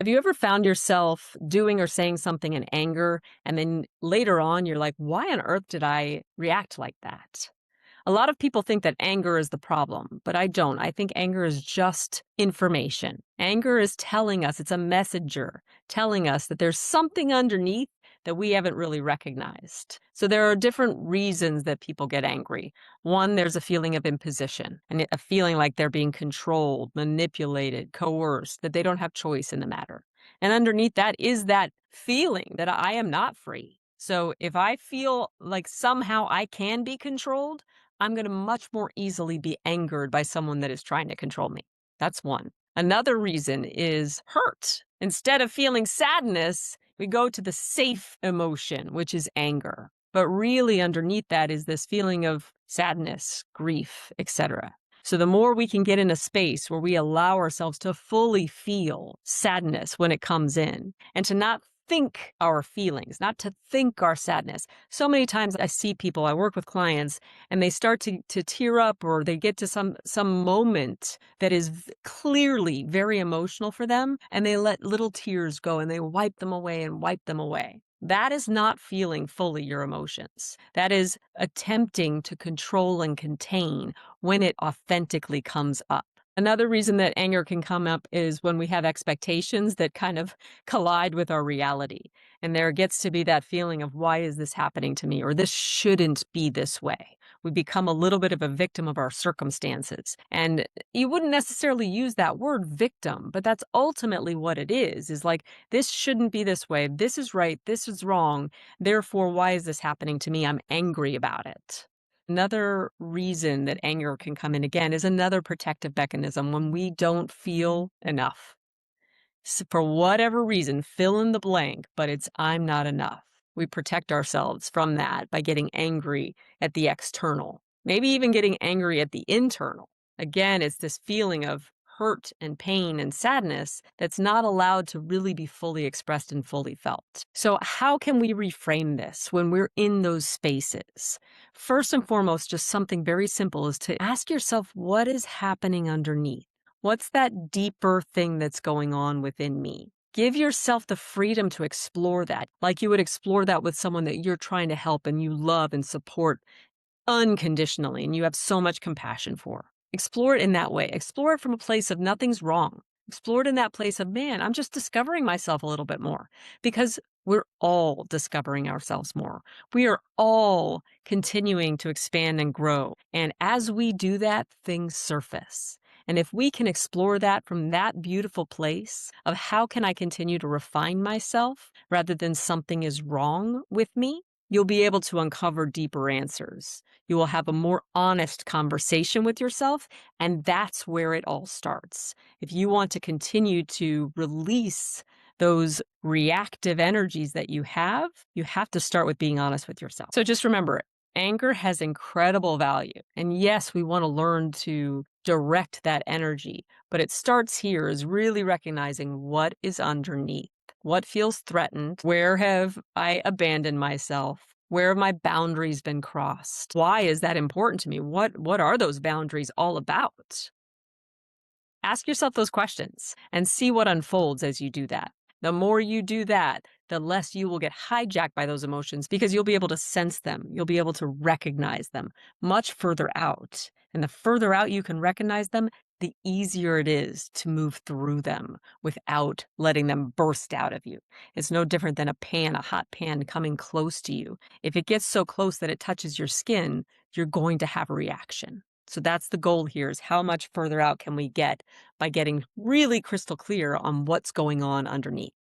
Have you ever found yourself doing or saying something in anger, and then later on you're like, why on earth did I react like that? A lot of people think that anger is the problem, but I don't. I think anger is just information. Anger is telling us, it's a messenger telling us that there's something underneath that we haven't really recognized. So there are different reasons that people get angry. One, there's a feeling of imposition and a feeling like they're being controlled, manipulated, coerced, that they don't have choice in the matter. And underneath that is that feeling that I am not free. So if I feel like somehow I can be controlled, I'm going to much more easily be angered by someone that is trying to control me. That's one. Another reason is hurt. Instead of feeling sadness, we go to the safe emotion, which is anger. But really underneath that is this feeling of sadness, grief, etc. So the more we can get in a space where we allow ourselves to fully feel sadness when it comes in and to not think our feelings, not to think our sadness. So many times I see people, I work with clients, and they start to tear up, or they get to some moment that is clearly very emotional for them, and they let little tears go and they wipe them away and wipe them away. That is not feeling fully your emotions. That is attempting to control and contain when it authentically comes up. Another reason that anger can come up is when we have expectations that kind of collide with our reality. And there gets to be that feeling of, why is this happening to me? Or this shouldn't be this way. We become a little bit of a victim of our circumstances. And you wouldn't necessarily use that word victim, but that's ultimately what it is like, this shouldn't be this way. This is right. This is wrong. Therefore, why is this happening to me? I'm angry about it. Another reason that anger can come in again is another protective mechanism when we don't feel enough. So for whatever reason, fill in the blank, but it's I'm not enough. We protect ourselves from that by getting angry at the external, maybe even getting angry at the internal. Again, it's this feeling of hurt and pain and sadness that's not allowed to really be fully expressed and fully felt. So how can we reframe this when we're in those spaces? First and foremost, just something very simple is to ask yourself, what is happening underneath? What's that deeper thing that's going on within me? Give yourself the freedom to explore that, like you would explore that with someone that you're trying to help and you love and support unconditionally and you have so much compassion for. Explore it in that way. Explore it from a place of nothing's wrong. Explore it in that place of, man, I'm just discovering myself a little bit more, because we're all discovering ourselves more. We are all continuing to expand and grow. And as we do that, things surface. And if we can explore that from that beautiful place of, how can I continue to refine myself rather than something is wrong with me, you'll be able to uncover deeper answers. You will have a more honest conversation with yourself, and that's where it all starts. If you want to continue to release those reactive energies that you have to start with being honest with yourself. So just remember, anger has incredible value. And yes, we want to learn to direct that energy, but it starts here, is really recognizing what is underneath. What feels threatened? Where have I abandoned myself? Where have my boundaries been crossed? Why is that important to me? What are those boundaries all about? Ask yourself those questions and see what unfolds as you do that. The more you do that, the less you will get hijacked by those emotions, because you'll be able to sense them. You'll be able to recognize them much further out. And the further out you can recognize them, the easier it is to move through them without letting them burst out of you. It's no different than a hot pan coming close to you. If it gets so close that it touches your skin, you're going to have a reaction. So that's the goal here, is how much further out can we get by getting really crystal clear on what's going on underneath.